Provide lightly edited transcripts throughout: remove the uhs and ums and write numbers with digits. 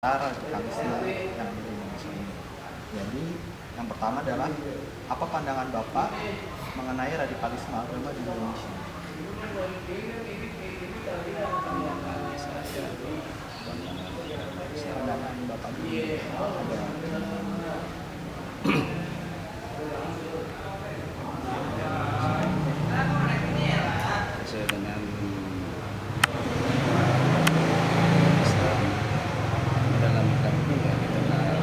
radikalisme yang ada di Indonesia ini. Jadi yang pertama adalah apa pandangan Bapak mengenai radikalisme agama di Indonesia? Pandangan Bapak di sesuai dengan dalam agama ini ya dikenal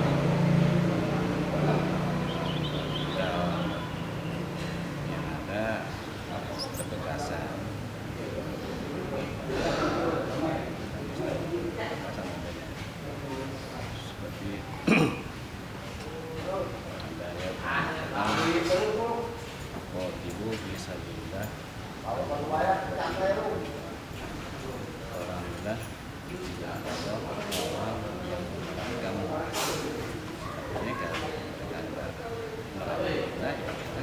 yang ada ketegasan seperti ada ibu bisa juga oranglah tidak ada orang yang beragama ini kan melalui kita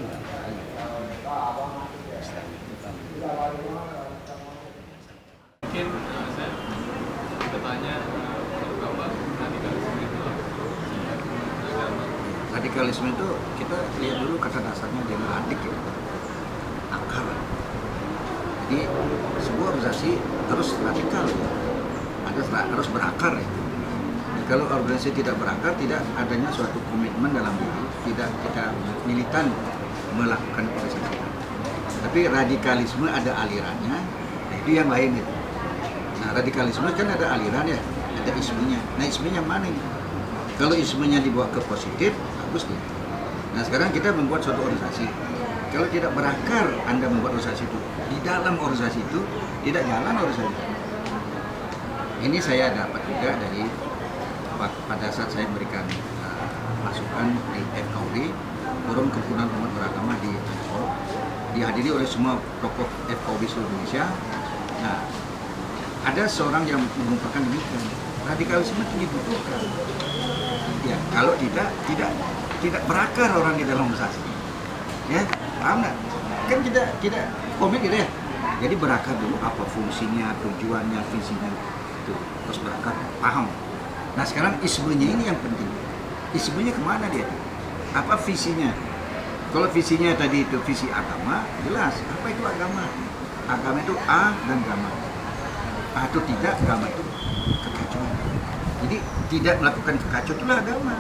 nggak tahu Islam itu kan mungkin saya bertanya menurut Bapak radikalisme itu apa? Radikalisme itu kita lihat dulu kata dasarnya dari radik ya, akar. Jadi sebuah organisasi harus radikal, harus berakar ya. Jadi, kalau organisasi tidak berakar, tidak adanya suatu komitmen dalam diri, tidak kita militan melakukan organisasi. Tapi radikalisme ada alirannya, itu yang lain itu. Nah radikalisme kan ada aliran ya, ada ismenya. Nah ismenya mana ini? Kalau ismenya dibawa ke positif, bagus dia. Nah sekarang kita membuat suatu organisasi. Kalau tidak berakar Anda membuat organisasi itu, di dalam organisasi itu tidak jalan organisasi itu. Ini saya dapat juga dari pada saat saya memberikan masukan di FKUB, Forum Kerukunan Umat Beragama di Ancol, dihadiri oleh semua tokoh FKUB seluruh Indonesia. Nah, ada seorang yang mengungkapkan demikian, radikalisme itu dibutuhkan. Ya, kalau tidak berakar orang di dalam organisasi. Ya, paham nggak? Kan kita komit gitu ya. Jadi berakar dulu apa fungsinya, tujuannya, visinya itu terus berakar, paham. Nah sekarang ismenya ini yang penting. Ismenya kemana dia? Apa visinya? Kalau visinya tadi itu visi agama, jelas. Apa itu agama? Agama itu A dan agama. A itu tidak, agama itu kekacauan. Jadi tidak melakukan kekacauan itulah agama.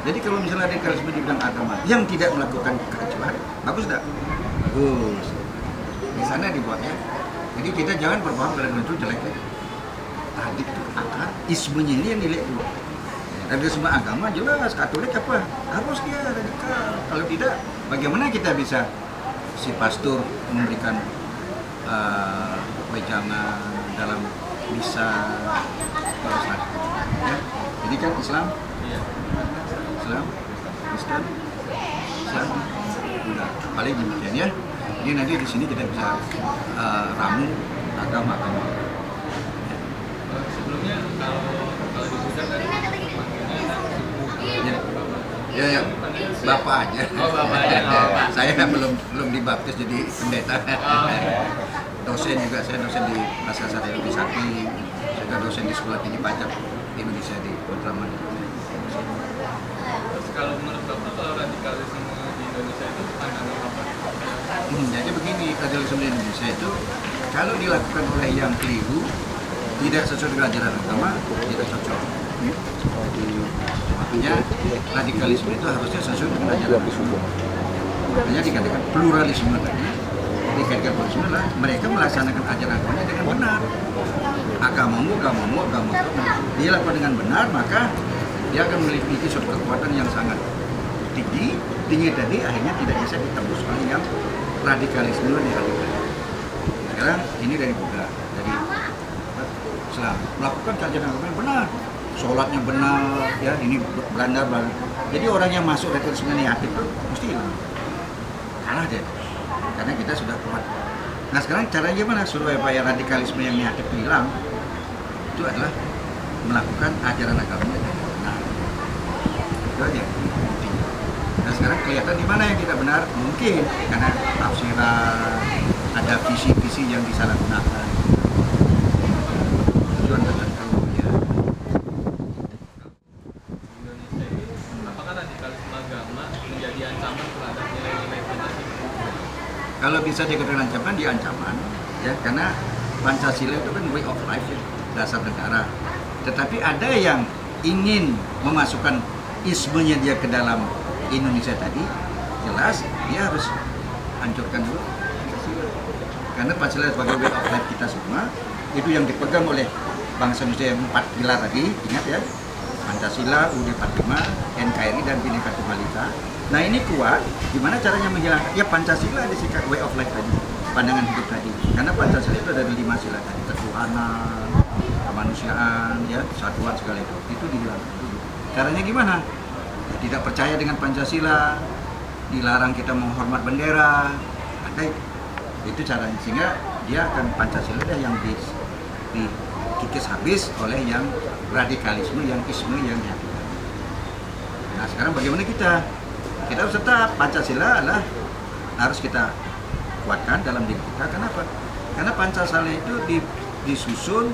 Jadi kalau misalnya radikalisme dibilang agama yang tidak melakukan kekacauan, bagus tak? Bagus. Di sana dibuatnya. Jadi kita jangan berpaham radikalisme itu jelek. Tadi itu akar, ismenya ini yang dilihat dulu. Radikalisme agama jelas, Katolik apa? Harus dia radikal. Kalau tidak, bagaimana kita bisa si pastor memberikan wejangan dalam misa terus ya. Jadi kan Islam, Islam, Kristen, Islam, udah paling demikian ya. Jadi nanti di sini kita bisa ramu agama-agama. Sebelumnya kalau di Sudan kan Ya, Bapak aja. Oh, Bapak aja. Oh, Pak. Saya belum dibaptis jadi pendeta. Dosen juga, saya dosen di Masyarakat Ilmu Sakti, saya juga dosen di Sekolah Tinggi Pajak Indonesia di Matraman. Terus kalau menurut Bapak kalau radikalisme di Indonesia itu pandangan apa? Jadi begini, radikalisme di Indonesia itu kalau dilakukan oleh yang keliru, tidak sesuai dengan ajaran agama, tidak cocok. Makanya radikalisme itu harusnya sesuai dengan ajaran agama. Makanya dikatakan pluralisme tadi. Dikatakan pluralisme adalah mereka melaksanakan ajaran agamanya dengan benar. Agamamu, dia lakukan dengan benar, maka dia akan memiliki suatu kekuatan yang sangat tinggi tadi akhirnya tidak bisa ditembus oleh yang radikalisme Sekarang ini dari Buddha, dari Islam melakukan ajaran agama yang benar, sholatnya benar, ya ini benar. Jadi orang yang masuk radikalisme negatif itu mesti hilang, kalah dia, karena kita sudah kuat. Nah sekarang caranya gimana supaya radikalisme yang negatif hilang? Itu adalah melakukan ajaran agama yang benar. Itu aja. Nah sekarang kelihatan di mana yang tidak benar? Mungkin karena tafsiran, ada visi-visi yang disalahgunakan. Tujuan tertentu ya. kalau bisa dikatakan ancaman, dia ancaman, ya, karena Pancasila itu kan way of life, ya, dasar negara. Tetapi ada yang ingin memasukkan ismenya dia ke dalam Indonesia tadi, jelas dia harus hancurkan dulu Pancasila. Karena Pancasila sebagai way of life kita semua, itu yang dipegang oleh bangsa Indonesia yang 4 pilar tadi, ingat ya, Pancasila, UUD 45, NKRI, dan Bhinneka Tunggal Ika. Nah ini kuat, gimana caranya menghilangkan? Ya Pancasila disikat way of life tadi, pandangan hidup tadi. Karena Pancasila itu dari 5 sila tadi, ketuhanan, kemanusiaan, ya, kesatuan segala itu dihilangkan dulu. Caranya gimana? Ya, tidak percaya dengan Pancasila, dilarang kita menghormat bendera, ada itu caranya, sehingga dia akan Pancasila yang dikikis habis oleh yang radikalisme, yang isme, yang radikal. Nah sekarang bagaimana kita? Kita harus tetap Pancasila adalah harus kita kuatkan dalam diri kita. Kenapa? Karena Pancasila itu disusun,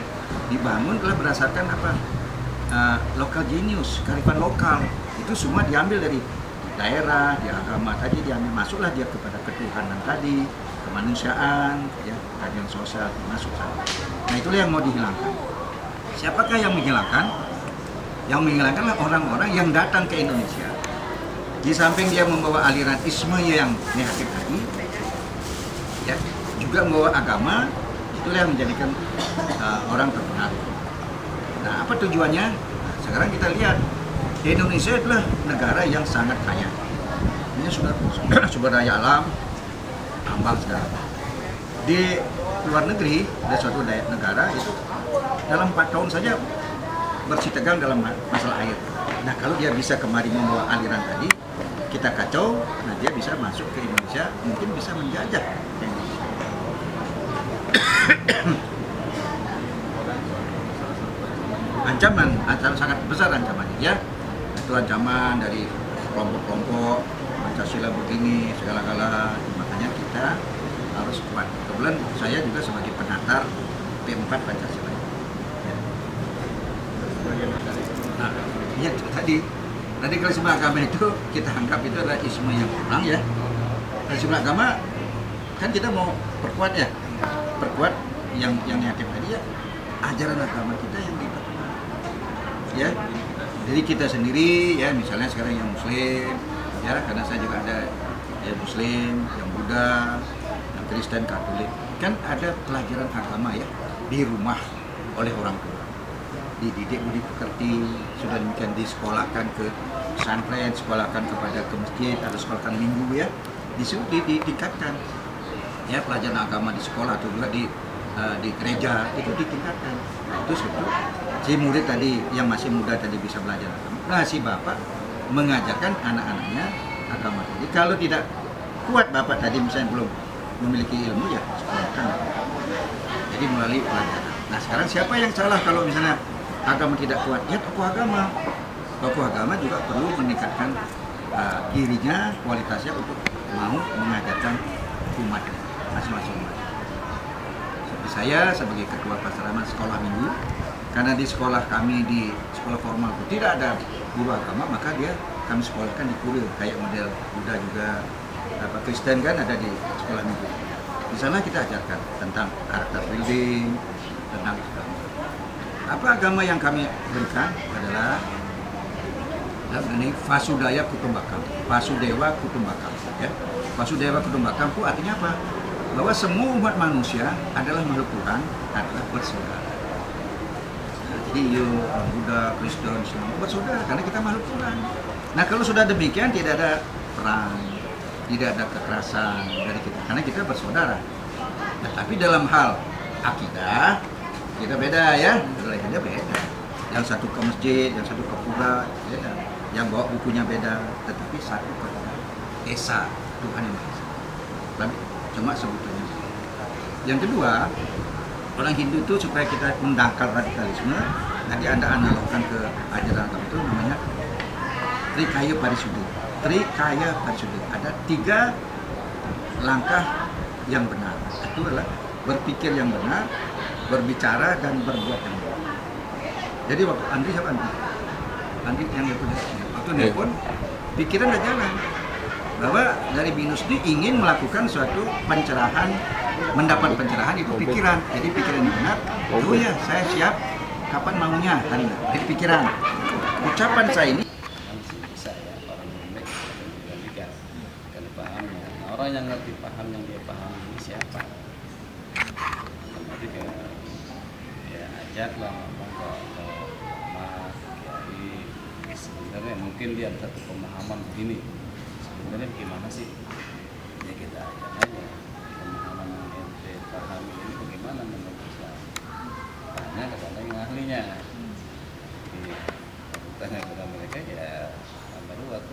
dibangun adalah berdasarkan apa? Local genius, kearifan lokal. Itu semua diambil dari daerah, di agama tadi diambil, masuklah dia kepada ketuhanan tadi, kemanusiaan, ya, keadilan sosial masuk sana. Nah itulah yang mau dihilangkan. Siapakah yang menghilangkan? Yang menghilangkanlah orang-orang yang datang ke Indonesia. Di samping dia membawa aliran isme yang negatif tadi, ya, juga membawa agama, itulah yang menjadikan orang terpengaruh. Nah apa tujuannya? Nah, sekarang kita lihat, Indonesia adalah negara yang sangat kaya. Ini sudah sumber daya alam, tambang segala. Di luar negeri, ada suatu negara itu dalam 4 tahun saja bersih tegang dalam masalah air. Nah kalau dia bisa kemari membawa aliran tadi, kita kacau, nah dia bisa masuk ke Indonesia, mungkin bisa menjajah Indonesia. Ancaman sangat besar ancamannya, ya. Itu ancaman dari kelompok-kelompok Pancasila begini segala-gala, makanya kita harus kuat. Kebetulan saya juga sebagai penatar P4 Pancasila. Ya. Nah, ya tadi radikalisme agama itu kita anggap itu adalah isme yang kurang, ya. Radikalisme agama kan kita mau perkuat, ya, perkuat yang negatif tadi, ya, ajaran agama kita yang diperkuat, ya. Jadi kita sendiri, ya, misalnya sekarang yang Muslim, ya, karena saya juga ada ya Muslim, yang Buddha, yang Kristen, Katolik, kan ada pelajaran agama, ya, di rumah oleh orang tua, dididik budi pekerti, sudah demikian disekolahkan ke pesantren, sekolahkan kepada ke masjid, atau sekolahkan minggu, ya, ditingkatkan, ya, pelajaran agama di sekolah atau juga di gereja itu ditingkatkan. Nah, itu sebetulnya si murid tadi yang masih muda tadi bisa belajar agama. Nah si bapak mengajarkan anak-anaknya agama tadi. Kalau tidak kuat bapak tadi misalnya belum memiliki ilmu, ya sekolahkan. Jadi melalui pelajaran. Nah sekarang siapa yang salah kalau misalnya agama tidak kuat? Ya tokoh agama. Tokoh agama juga perlu meningkatkan dirinya, kualitasnya untuk mau mengajarkan umat masing-masing umat. Seperti saya sebagai ketua Pasaraman sekolah minggu, karena di sekolah kami di sekolah formal itu tidak ada guru agama, maka kami sekolahkan di kuliah kayak model Buddha juga, Kristen kan ada di sekolah minggu. Di sana kita ajarkan tentang karakter building, tentang apa agama yang kami berikan adalah ini Vasudaya Kutumbakam, Vasudewa Kutumbakam, ya. Vasudewa Kutumbakam itu artinya apa? Bahwa semua umat manusia adalah makhluk Tuhan, adalah bersaudara. Jadi Buddha, Kristen, Islam bersaudara karena kita makhluk Tuhan. Nah kalau sudah demikian tidak ada perang, tidak ada kekerasan dari kita karena kita bersaudara. Nah, tapi dalam hal akidah kita beda, ya, religinya beda. Yang satu ke masjid, yang satu ke pura, beda. Yang bawa bukunya beda, tetapi satu kepada Esa Tuhan yang Maha Esa. Cuma sebutannya. Yang kedua, orang Hindu itu supaya kita mendangkal radikalisme, nanti Anda analogkan ke ajaran agama itu namanya Trikaya Parisuddhi. Trikaya Parisuddhi. Ada 3 langkah yang benar. Itu adalah berpikir yang benar, berbicara dan berbuat yang benar. Jadi waktu Andri siapa Andri? Andri yang nelfon. Waktu nelfon, pikiran udah jalan. bahwa dari BINUS ini ingin melakukan suatu pencerahan, mendapat pencerahan itu pikiran. Jadi pikiran yang benar, oh ya saya siap, kapan maunya kan? Jadi pikiran. Ucapan saya ini masih bisa ya orang lembek dibandingkan karena pahamnya. Nah, orang yang ngerti paham yang dia paham ini siapa? Nanti ya ajaklah ngomong ke ulama, kiai. Sebenarnya mungkin dia ada satu pemahaman begini. Sebenarnya gimana sih? Ya kita ajak aja pemahaman yang ente pahami ini bagaimana menurut Islam. Tanya kepada yang ahlinya. Iya. Tanya kepada mereka ya tambah ruwet.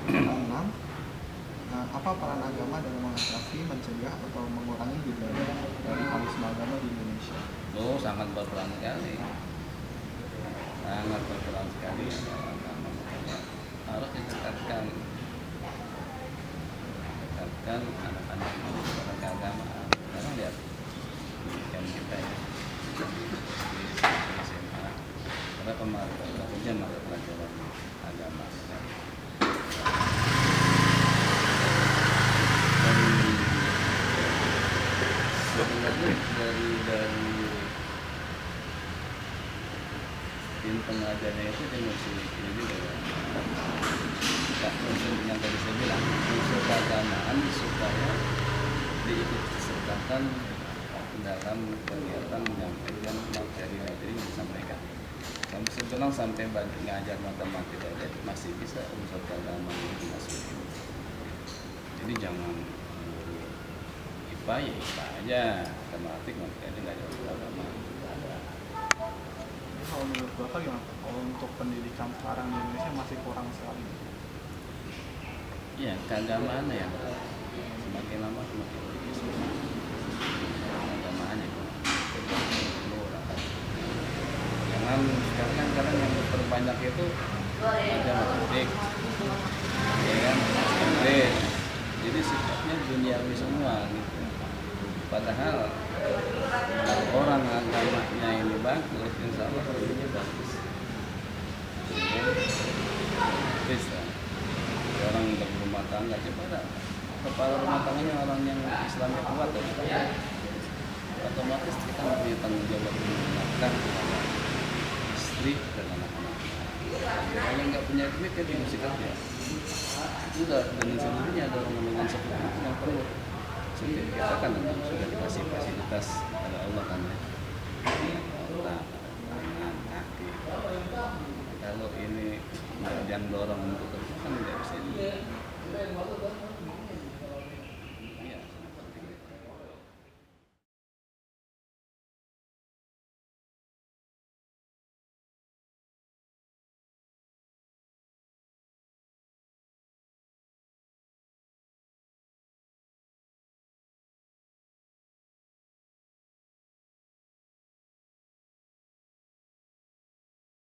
Keenam, apa peran agama dalam mengatasi, mencegah atau mengurangi gejala radikalisme agama di Indonesia? Oh, sangat berperan sekali. Sangat berperan sekali agama. Harus ditingkatkan anak-anak itu kepada keagamaan. Sekarang lihat pendidikan kita ya di SMA. Karena kemarin mata pelajaran agama. Sebenarnya dari tim pengajarnya itu dia mesti ini juga ya. Yang tadi saya bilang unsur keagamaan supaya diikut sertakan dalam kegiatan menyampaikan materi-materi yang disampaikan. Sampai sekarang sampai ngajar matematika aja masih bisa unsur keagamaan itu dimasukin. Jadi jangan IPA ya IPA aja, matematik matematika nggak ada unsur agama. Kalau menurut Bapak gimana? Kalau untuk pendidikan sekarang di Indonesia masih kurang sekali. Iya, keagamaan ya. Semakin lama semakin tipis. Keagamaan itu. Jangan sekarang yang terbanyak itu ada matematik, ya kan, Inggris. Jadi sifatnya duniawi semua gitu. Padahal kalau orang agamanya ini bagus, insya Allah ini bagus. Bisa. Orang berumah tangga coba kepala rumah tangganya orang yang Islamnya kuat otomatis kita punya tanggung jawab menafkah istri dan anak-anak. Kalau yang nggak punya duit ya dia mesti kerja. Itu udah dengan sendirinya ada orang seperti itu yang perlu. Sehingga kita kan sudah dikasih fasilitas oleh Allah kan ya.